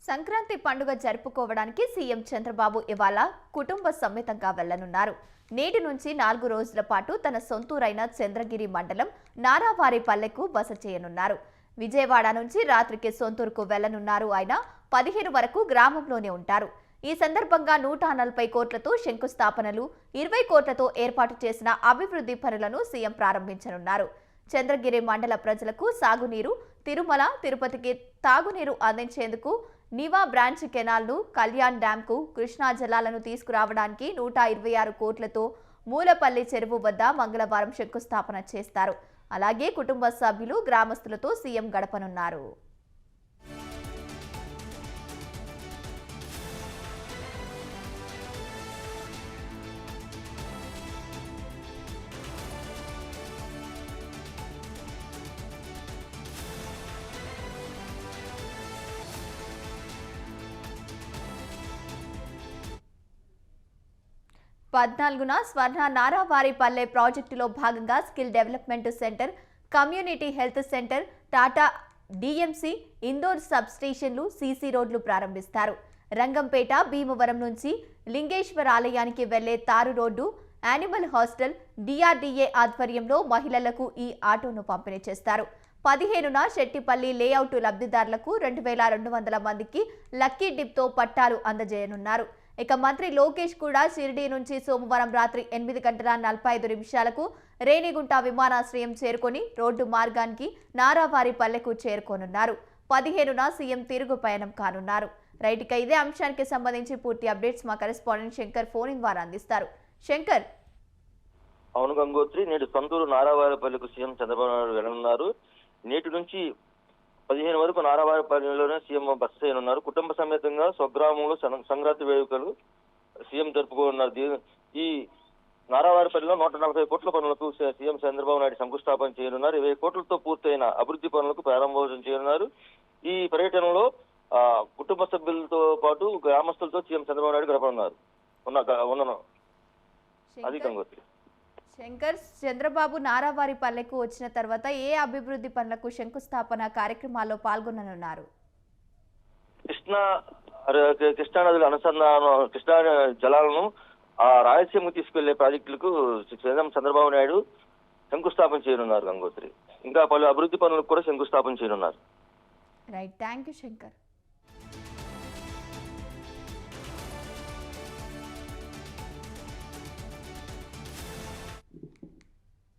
సంక్రాంతి పండుగ జరుపుకోవడానికి సీఎం చంద్రబాబు ఇవాళ కుటుంబ సమేతంగా వెళ్లనున్నారు. నేటి నుంచి 4 రోజుల పాటు తన సొంతూరైన చంద్రగిరి మండలం నారావారిపల్లెకు బస చేయనున్నారు. విజయవాడ నుంచి రాత్రికి సొంతూరుకు వెళ్లనున్నారు. ఆయన 15 వరకు గ్రామంలోనే ఉంటారు. ఈ సందర్భంగా 140 కోట్లతో శంకుస్థాపనలు, 20 కోట్లతో ఏర్పాటు చేసిన అభివృద్ధి పనులను సీఎం ప్రారంభించనున్నారు. చంద్రగిరి మండల ప్రజలకు సాగునీరు, తిరుమల, తిరుపతికి తాగునీరు అందించేందుకు నివా బ్రాంచ్ కెనాల్ను, కళ్యాణ్ డ్యాంకు కృష్ణా జలాలను తీసుకురావడానికి 126 కోట్లతో మూలపల్లి చెరువు వద్ద మంగళవారం శంకుస్థాపన చేస్తారు. అలాగే కుటుంబ సభ్యులు, గ్రామస్తులతో సీఎం గడపనున్నారు. పద్నాలుగున స్వర్ణ నారావారిపల్లె ప్రాజెక్టులో భాగంగా skill development centre, community health centre, Tata DMC, indoor sub స్టేషన్లు, సీసీ రోడ్లు ప్రారంభిస్తారు. రంగంపేట, భీమవరం నుంచి లింగేశ్వర ఆలయానికి వెళ్లే తారు రోడ్డు, యానిమల్ హాస్టల్, డిఆర్డీఏ ఆధ్వర్యంలో మహిళలకు ఈ ఆటోను పంపిణీ చేస్తారు. 15న శెట్టిపల్లి లేఅవుట్ లబ్ధిదారులకు 2200 మందికి లక్కీ డిప్తో పట్టాలు అందజేయనున్నారు. ఇక మంత్రి లోకేష్ కూడా షిరిడీ నుంచి సోమవారం రాత్రి 8:45 రేణిగుంట విమానాశ్రయం చేరుకొని రోడ్డు మార్గానికి నారావారిపల్లెకు చేరుకోనున్నారు. 15న సీఎం తిరుగు పయనం కానున్నారు. రైట్, ఇక ఇదే అంశానికి సంబంధించి పూర్తి అప్డేట్స్ మా కరెస్పాండెంట్ శంకర్ ఫోన్ ఇన్ ద్వారా అందిస్తారు. శంకర్. అవును గంగోత్రి, నేడు సొంతూరు నారావారిపల్లెకు సీఎం చంద్రబాబు నాయుడు వెళ్ళనున్నారు. నేటి నుంచి 15 వరకు నారావారిపల్లెలోనే సీఎం బస చేయనున్నారు. కుటుంబ సమేతంగా స్వగ్రామంలో సంక్రాంతి వేడుకలు సీఎం జరుపుకోనున్నారు. ఈ నారావారిపల్లెలో 140 కోట్ల పనులకు సీఎం చంద్రబాబు నాయుడు శంకుస్థాపన చేయనున్నారు. 20 కోట్లతో పూర్తయిన అభివృద్ధి పనులకు ప్రారంభోత్సవం చేయనున్నారు. ఈ పర్యటనలో కుటుంబ సభ్యులతో పాటు గ్రామస్తులతో సీఎం చంద్రబాబు నాయుడు గడపనున్నారు. అది గంగోత్రి. శంకర్, చంద్రబాబు నారావారిపల్లెకు వచ్చిన తర్వాత ఏ అభివృద్ధి పనులకు శంకుస్థాపన కార్యక్రమాల్లో పాల్గొననున్నారు? కృష్ణా నదుల అనుసంధానం, కృష్ణా జలాలను రాయలసీమకు తీసుకెళ్లే ప్రాజెక్టులకు చంద్రబాబు నాయుడు శంకుస్థాపన చేయనున్నారు గంగోత్రి. ఇంకా పలు అభివృద్ధి పనులకు కూడా శంకుస్థాపన చేయనున్నారు. Right, thank you Shankar.